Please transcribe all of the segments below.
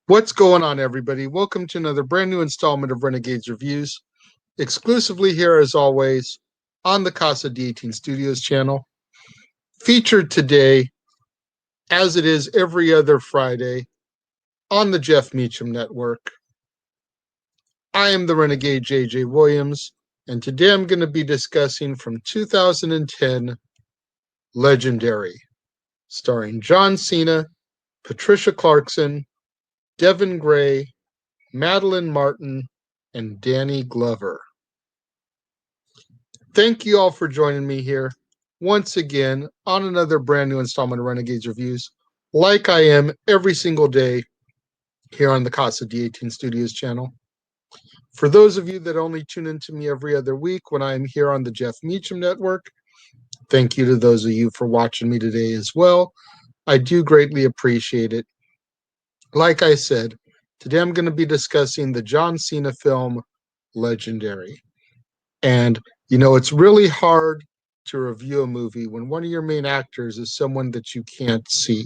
What's going on, everybody? Welcome to another brand new installment of Renegades Reviews, exclusively here, as always, on the Casa D18 Studios channel. Featured today, as it is every other Friday, on the Jeff Meacham Network. I am the Renegade J.J. Williams, and today I'm going to be discussing from 2010, Legendary, starring John Cena, Patricia Clarkson, Devon Graye, Madeleine Martin, and Danny Glover. Thank you all for joining me here once again on another brand new installment of Renegades Reviews, like I am every single day here on the Casa D18 Studios channel. For those of you that only tune into me every other week when I am here on the Jeff Meacham Network, thank you to those of you for watching me today as well. I do greatly appreciate it. Like I said, today I'm going to be discussing the John Cena film, Legendary. And, you know, it's really hard to review a movie when one of your main actors is someone that you can't see.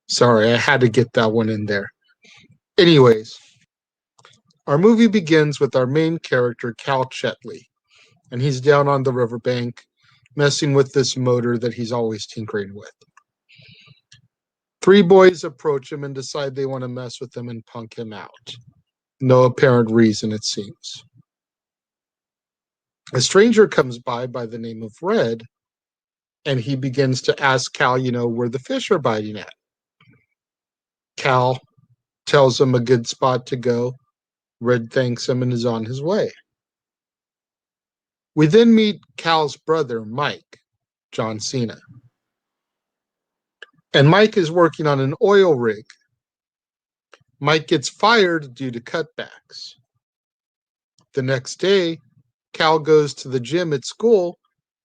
Sorry, I had to get that one in there. Anyways, our movie begins with our main character, Cal Chetley, and he's down on the riverbank messing with this motor that he's always tinkering with. Three boys approach him and decide they want to mess with him and punk him out. No apparent reason, it seems. A stranger comes by the name of Red, and he begins to ask Cal, where the fish are biting at. Cal tells him a good spot to go. Red thanks him and is on his way. We then meet Cal's brother, Mike, John Cena. And Mike is working on an oil rig. Mike gets fired due to cutbacks. The next day, Cal goes to the gym at school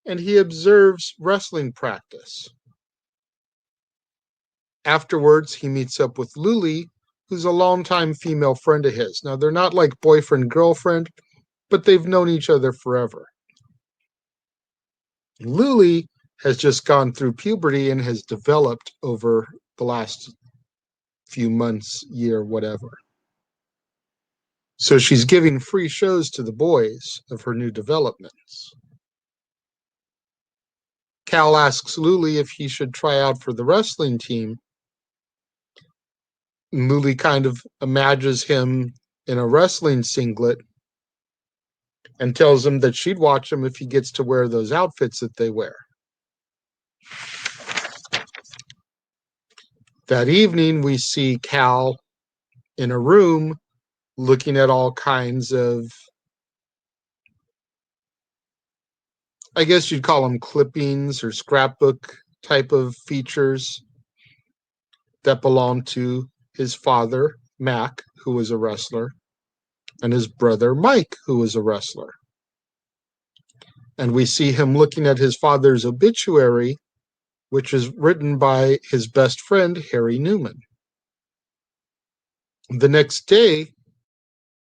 and he observes wrestling practice. Afterwards, he meets up with Luli, who's a longtime female friend of his. Now, they're not like boyfriend-girlfriend, but they've known each other forever. Luli has just gone through puberty and has developed over the last few months, year, whatever. So she's giving free shows to the boys of her new developments. Cal asks Luli if he should try out for the wrestling team. Luli kind of imagines him in a wrestling singlet and tells him that she'd watch him if he gets to wear those outfits that they wear. That evening, we see Cal in a room looking at all kinds of, I guess you'd call them clippings or scrapbook type of features that belong to his father, Mac, who was a wrestler, and his brother, Mike, who was a wrestler. And we see him looking at his father's obituary, which is written by his best friend, Harry Newman. The next day,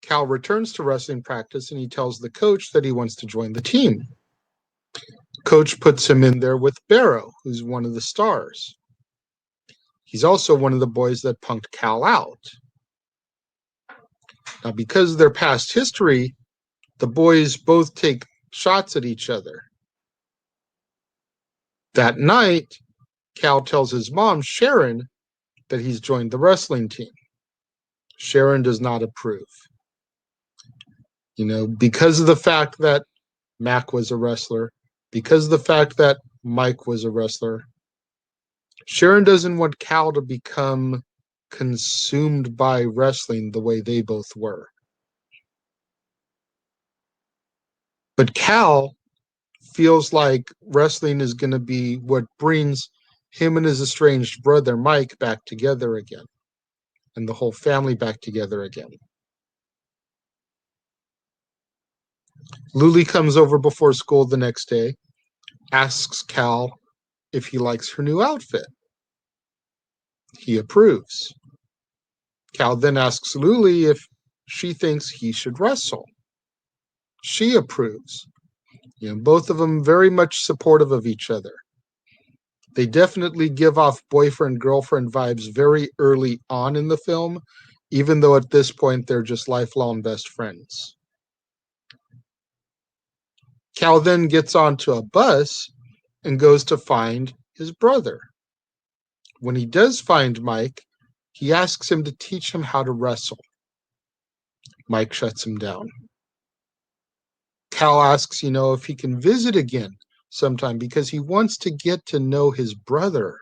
Cal returns to wrestling practice and he tells the coach that he wants to join the team. Coach puts him in there with Barrow, who's one of the stars. He's also one of the boys that punked Cal out. Now, because of their past history, the boys both take shots at each other. That night, Cal tells his mom, Sharon, that he's joined the wrestling team. Sharon does not approve. Because of the fact that Mac was a wrestler, because of the fact that Mike was a wrestler, Sharon doesn't want Cal to become consumed by wrestling the way they both were. But Cal feels like wrestling is going to be what brings him and his estranged brother Mike back together again, and the whole family back together again. Luli comes over before school the next day, asks Cal if he likes her new outfit. He approves. Cal then asks Luli if she thinks he should wrestle. She approves. Both of them very much supportive of each other. They definitely give off boyfriend-girlfriend vibes very early on in the film, even though at this point they're just lifelong best friends. Cal then gets onto a bus and goes to find his brother. When he does find Mike, he asks him to teach him how to wrestle. Mike shuts him down. Cal asks, if he can visit again sometime because he wants to get to know his brother.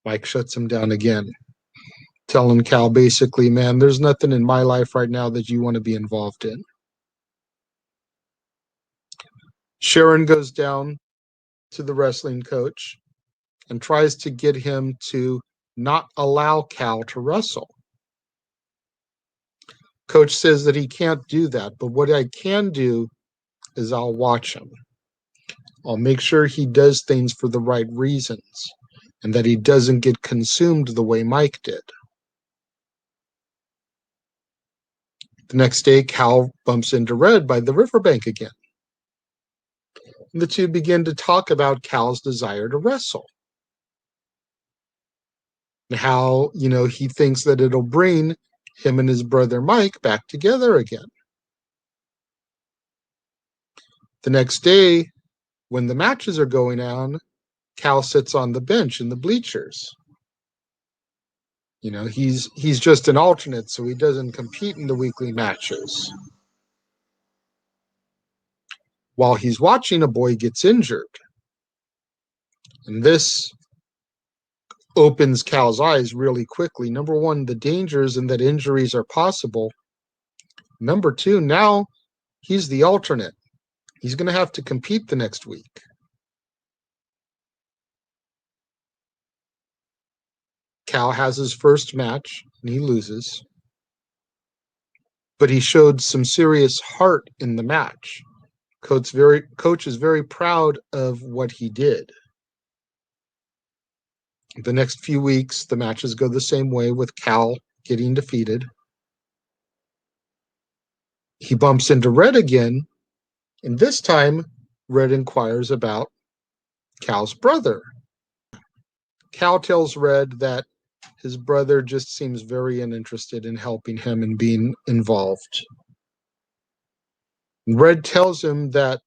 Mike shuts him down again, telling Cal basically, man, there's nothing in my life right now that you want to be involved in. Sharon goes down to the wrestling coach and tries to get him to not allow Cal to wrestle. Coach says that he can't do that, but what I can do is I'll watch him. I'll make sure he does things for the right reasons and that he doesn't get consumed the way Mike did. The next day, Cal bumps into Red by the riverbank again. And the two begin to talk about Cal's desire to wrestle. And how, he thinks that it'll bring him and his brother Mike back together again. The next day, when the matches are going on, Cal sits on the bench in the bleachers. He's just an alternate, so he doesn't compete in the weekly matches. While he's watching, a boy gets injured. And this opens Cal's eyes really quickly. Number one, the dangers and that injuries are possible. Number two, now he's the alternate. He's going to have to compete the next week. Cal has his first match and he loses. But he showed some serious heart in the match. Coach is very proud of what he did. The next few weeks, the matches go the same way with Cal getting defeated. He bumps into Red again, and this time, Red inquires about Cal's brother. Cal tells Red that his brother just seems very uninterested in helping him and being involved. Red tells him that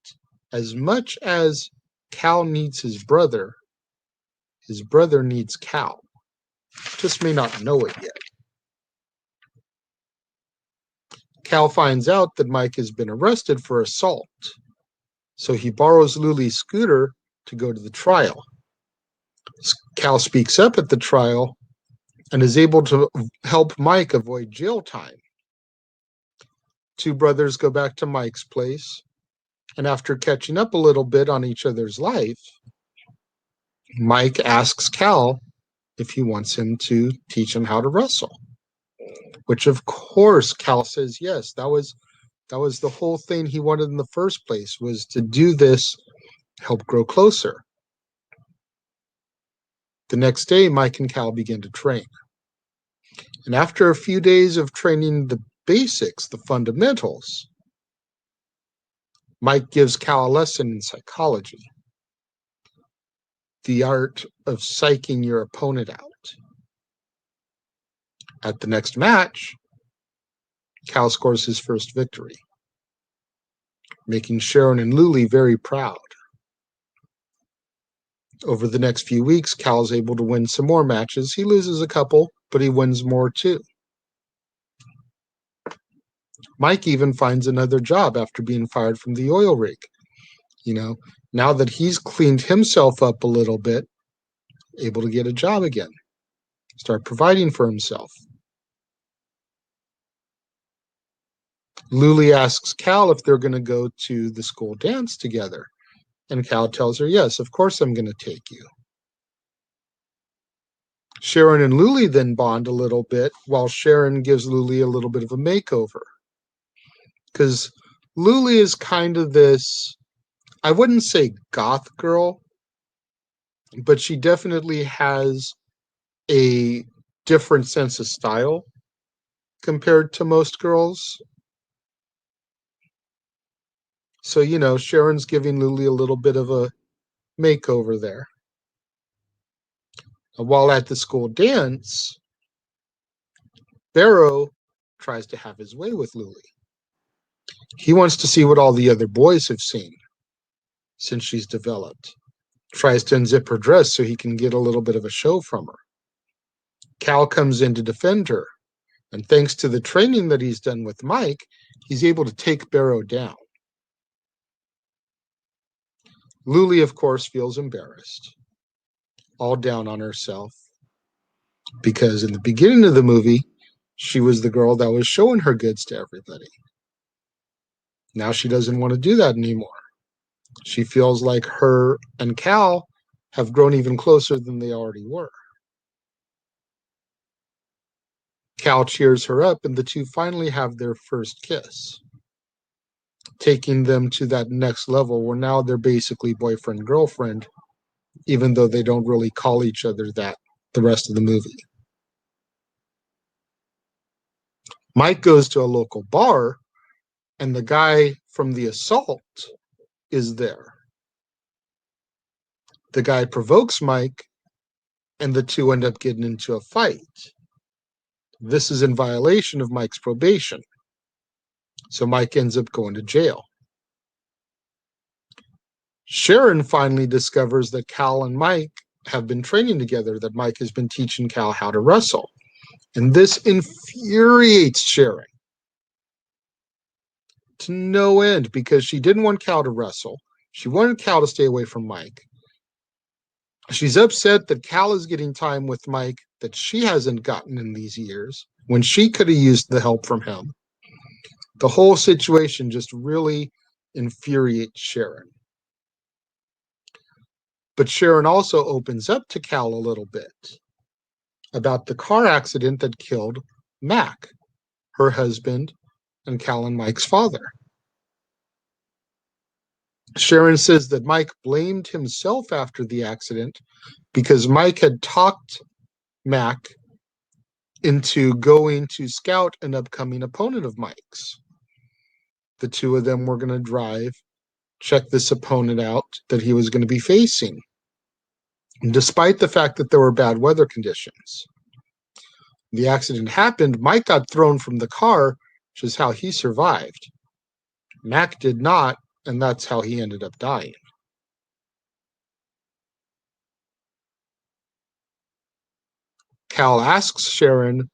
as much as Cal needs his brother needs Cal. Just may not know it yet. Cal finds out that Mike has been arrested for assault, so he borrows Luli's scooter to go to the trial. Cal speaks up at the trial and is able to help Mike avoid jail time. Two brothers go back to Mike's place, and after catching up a little bit on each other's life, Mike asks Cal if he wants him to teach him how to wrestle. Which, of course, Cal says yes. That was the whole thing he wanted in the first place, was to do this, help grow closer. The next day, Mike and Cal begin to train. And after a few days of training the basics, the fundamentals, Mike gives Cal a lesson in psychology, the art of psyching your opponent out. At the next match, Cal scores his first victory, making Sharon and Luli very proud. Over the next few weeks, Cal is able to win some more matches. He loses a couple, but he wins more too. Mike even finds another job after being fired from the oil rig. Now that he's cleaned himself up a little bit, able to get a job again, start providing for himself. Luli asks Cal if they're going to go to the school dance together. And Cal tells her, yes, of course I'm going to take you. Sharon and Luli then bond a little bit while Sharon gives Luli a little bit of a makeover. Because Luli is kind of this, I wouldn't say goth girl, but she definitely has a different sense of style compared to most girls. So, Sharon's giving Luli a little bit of a makeover there. While at the school dance, Barrow tries to have his way with Luli. He wants to see what all the other boys have seen since she's developed. Tries to unzip her dress so he can get a little bit of a show from her. Cal comes in to defend her, and thanks to the training that he's done with Mike, he's able to take Barrow down. Luli, of course, feels embarrassed, all down on herself, because in the beginning of the movie, she was the girl that was showing her goods to everybody. Now she doesn't want to do that anymore. She feels like her and Cal have grown even closer than they already were. Cal cheers her up, and the two finally have their first kiss, taking them to that next level where now they're basically boyfriend-girlfriend, even though they don't really call each other that the rest of the movie. Mike goes to a local bar, and the guy from the assault is there. The guy provokes Mike, and the two end up getting into a fight. This is in violation of Mike's probation, so Mike ends up going to jail. Sharon finally discovers that Cal and Mike have been training together, that Mike has been teaching Cal how to wrestle. And this infuriates Sharon to no end because she didn't want Cal to wrestle. She wanted Cal to stay away from Mike. She's upset that Cal is getting time with Mike that she hasn't gotten in these years when she could have used the help from him. The whole situation just really infuriates Sharon. But Sharon also opens up to Cal a little bit about the car accident that killed Mac, her husband, and Cal and Mike's father. Sharon says that Mike blamed himself after the accident because Mike had talked Mac into going to scout an upcoming opponent of Mike's. The two of them were going to drive, check this opponent out that he was going to be facing, despite the fact that there were bad weather conditions. The accident happened. Mike got thrown from the car, which is how he survived. Mac did not, and that's how he ended up dying. Cal asks Sharon,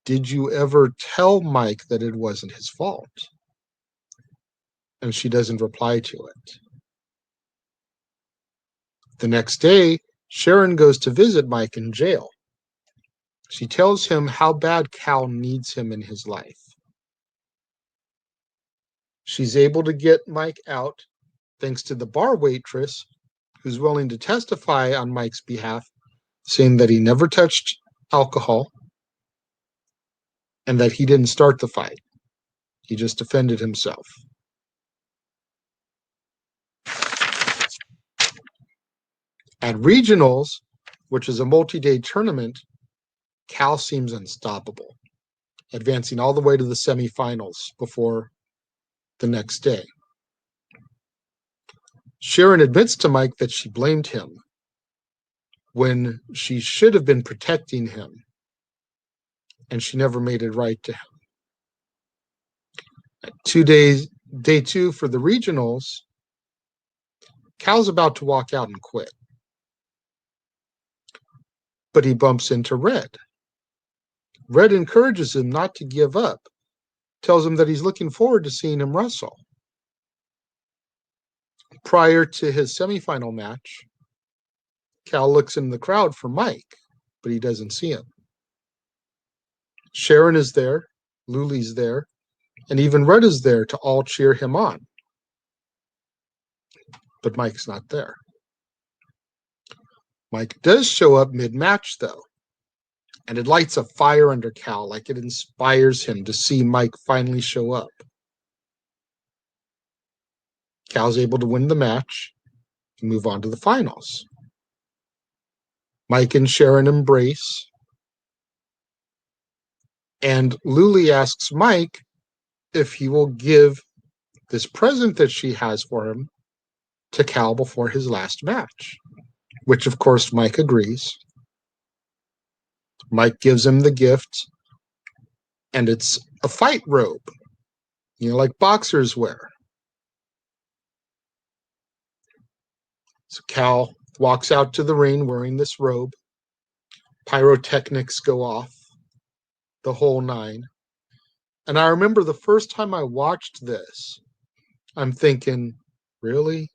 did you ever tell Mike that it wasn't his fault? And she doesn't reply to it. The next day, Sharon goes to visit Mike in jail. She tells him how bad Cal needs him in his life. She's able to get Mike out thanks to the bar waitress who's willing to testify on Mike's behalf, saying that he never touched alcohol and that he didn't start the fight. He just defended himself. At regionals, which is a multi-day tournament, Cal seems unstoppable, advancing all the way to the semifinals before the next day. Sharon admits to Mike that she blamed him when she should have been protecting him, and she never made it right to him. Day 2 for the regionals, Cal's about to walk out and quit, but he bumps into Red. Red encourages him not to give up, tells him that he's looking forward to seeing him wrestle. Prior to his semifinal match, Cal looks in the crowd for Mike, but he doesn't see him. Sharon is there, Luli's there, and even Red is there to all cheer him on. But Mike's not there. Mike does show up mid-match, though, and it lights a fire under Cal, like it inspires him to see Mike finally show up. Cal's able to win the match and move on to the finals. Mike and Sharon embrace, and Luli asks Mike if he will give this present that she has for him to Cal before his last match, which of course Mike agrees. Mike gives him the gift, and it's a fight robe, like boxers wear. So Cal walks out to the ring wearing this robe. Pyrotechnics go off, the whole nine. And I remember the first time I watched this, I'm thinking, really?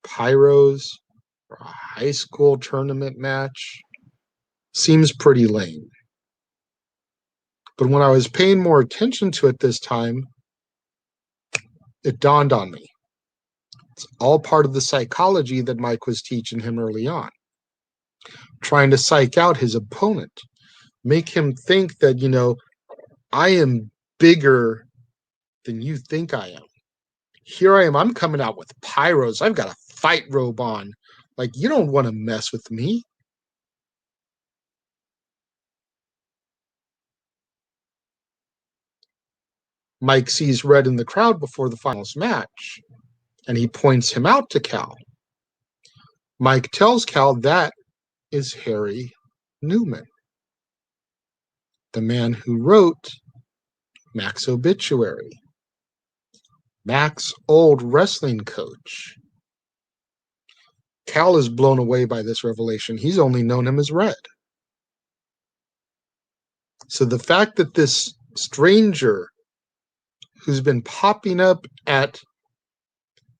Pyros for a high school tournament match? Seems pretty lame. But when I was paying more attention to it this time, it dawned on me. It's all part of the psychology that Mike was teaching him early on. Trying to psych out his opponent. Make him think that, I am bigger than you think I am. Here I am. I'm coming out with pyros. I've got a fight robe on. Like, you don't want to mess with me. Mike sees Red in the crowd before the finals match, and he points him out to Cal. Mike tells Cal that is Harry Newman, the man who wrote Mac's obituary. Mac's old wrestling coach. Cal is blown away by this revelation. He's only known him as Red. So the fact that this stranger who's been popping up at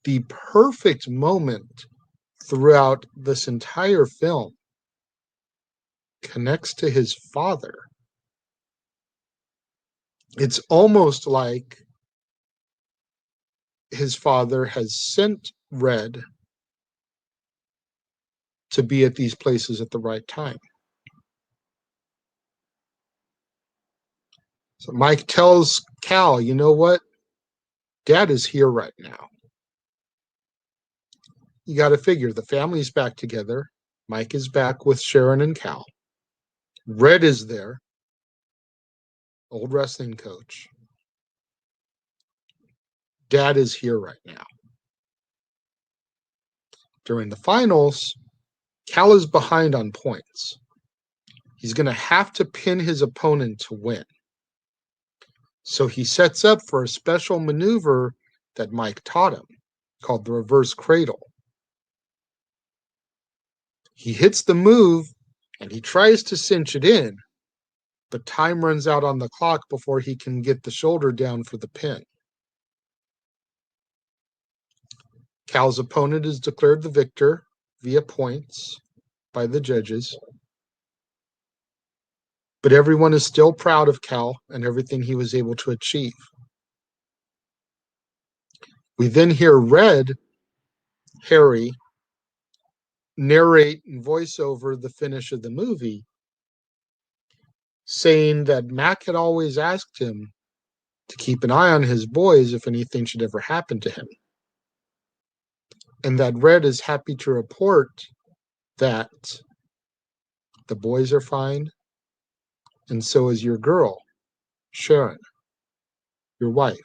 the perfect moment throughout this entire film connects to his father. It's almost like his father has sent Red to be at these places at the right time. So Mike tells Cal, you know what? Dad is here right now. You got to figure the family's back together. Mike is back with Sharon and Cal. Red is there, old wrestling coach. Dad is here right now. During the finals, Cal is behind on points. He's going to have to pin his opponent to win. So he sets up for a special maneuver that Mike taught him, called the reverse cradle. He hits the move, and he tries to cinch it in, but time runs out on the clock before he can get the shoulder down for the pin. Cal's opponent is declared the victor via points by the judges. But everyone is still proud of Cal and everything he was able to achieve. We then hear Harry, narrate and voice over the finish of the movie, saying that Mac had always asked him to keep an eye on his boys if anything should ever happen to him. And that Red is happy to report that the boys are fine and so is your girl, Sharon, your wife.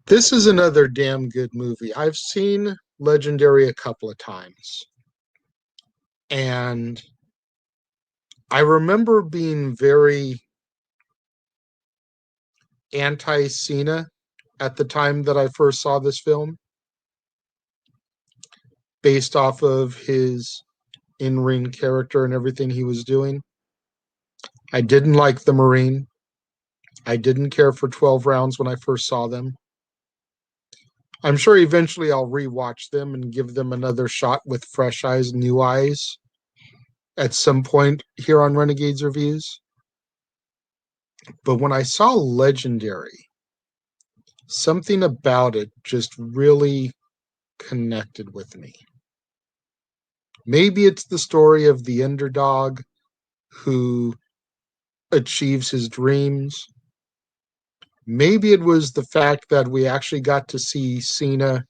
This is another damn good movie. I've seen Legendary a couple of times, and I remember being very anti-Cena at the time that I first saw this film, based off of his in-ring character and everything he was doing. I didn't like the Marine. I didn't care for 12 rounds when I first saw them. I'm sure eventually I'll rewatch them and give them another shot with fresh eyes, new eyes at some point here on Renegades Reviews. But when I saw Legendary, something about it just really connected with me. Maybe it's the story of the underdog who achieves his dreams. Maybe it was the fact that we actually got to see Cena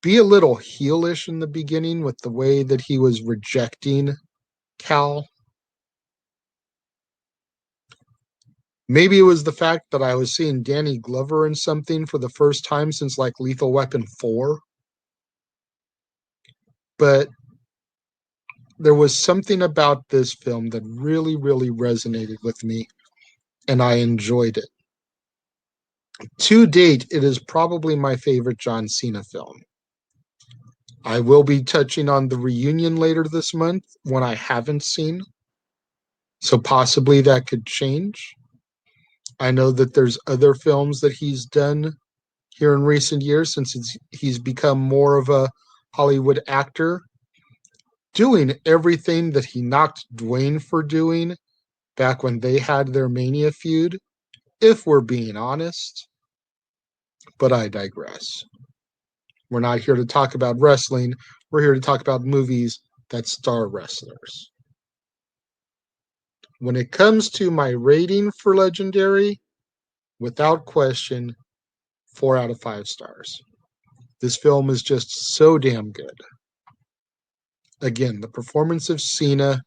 be a little heelish in the beginning with the way that he was rejecting Cal. Maybe it was the fact that I was seeing Danny Glover in something for the first time since like Lethal Weapon 4. But there was something about this film that really, really resonated with me, and I enjoyed it. To date, it is probably my favorite John Cena film. I will be touching on the reunion later this month, one I haven't seen, so possibly that could change. I know that there's other films that he's done here in recent years since he's become more of a Hollywood actor, doing everything that he knocked Dwayne for doing back when they had their Mania feud, if we're being honest. But I digress. We're not here to talk about wrestling. We're here to talk about movies that star wrestlers. When it comes to my rating for Legendary, without question, 4 out of 5 stars. This film is just so damn good. Again, the performance of Cena,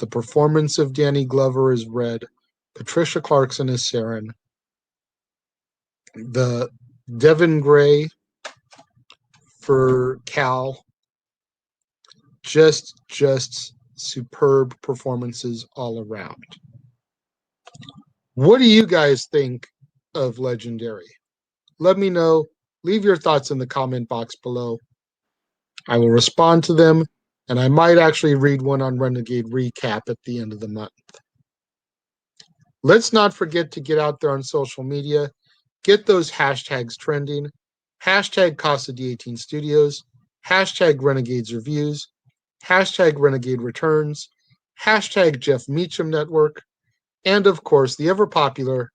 the performance of Danny Glover as Red, Patricia Clarkson as Sharon, the Devon Graye for Cal, just superb performances all around. What do you guys think of Legendary? Let me know. Leave your thoughts in the comment box below. I will respond to them, and I might actually read one on Renegade Recap at the end of the month. Let's not forget to get out there on social media, get those hashtags trending, hashtag Casa D18 Studios, hashtag Renegades Reviews, hashtag Renegade Returns, hashtag Jeff Meacham Network, and of course the ever popular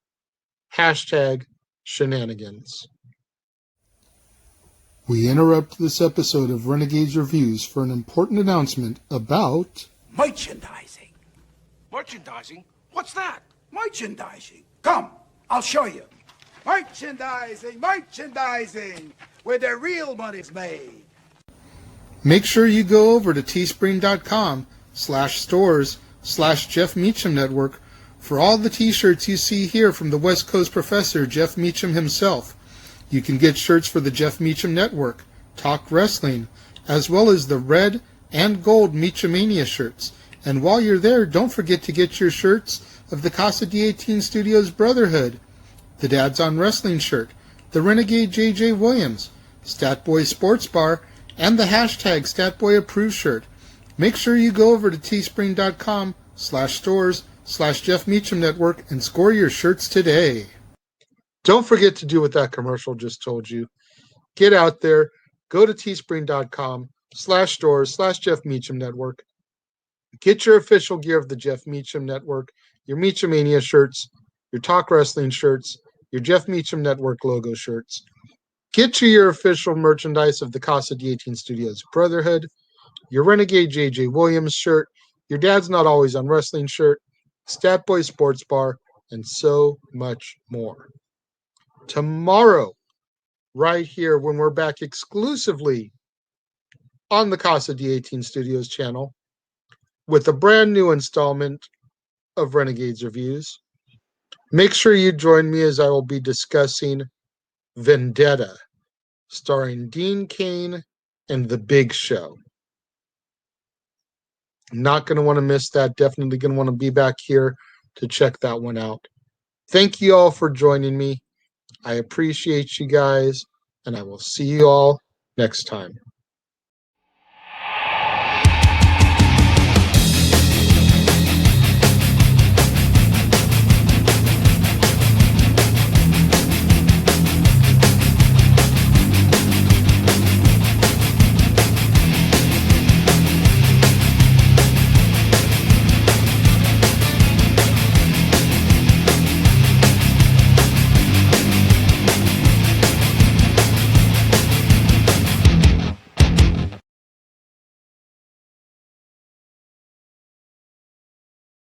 hashtag Shenanigans. We interrupt this episode of Renegades Reviews for an important announcement about merchandising. Merchandising? What's that? Merchandising. Come, I'll show you. Merchandising, where the real money's made. Make sure you go over to teespring.com/stores/Jeff Meacham Network for all the t-shirts you see here from the West Coast professor, Jeff Meacham himself. You can get shirts for the Jeff Meacham Network, Talk Wrestling, as well as the red and gold Meachamania shirts. And while you're there, don't forget to get your shirts of the Casa D18 Studios Brotherhood, the Dads on Wrestling shirt, the Renegade JJ Williams, Statboy Sports Bar, and the hashtag StatBoyApproved shirt. Make sure you go over to teespring.com/stores/Jeff Meacham Network and score your shirts today. Don't forget to do what that commercial just told you. Get out there, go to teespring.com/stores/Jeff Meacham Network. Get your official gear of the Jeff Meacham Network, your Meachamania shirts, your Talk Wrestling shirts, your Jeff Meacham Network logo shirts. Get you your official merchandise of the Casa D18 Studios Brotherhood, your Renegade JJ Williams shirt, your Dad's Not Always on Wrestling shirt, Statboy Sports Bar, and so much more. Tomorrow, right here, when we're back exclusively on the Casa D18 Studios channel with a brand new installment of Renegades Reviews. Make sure you join me as I will be discussing Vendetta, starring Dean Cain and The Big Show. Not going to want to miss that. Definitely going to want to be back here to check that one out. Thank you all for joining me. I appreciate you guys, and I will see you all next time.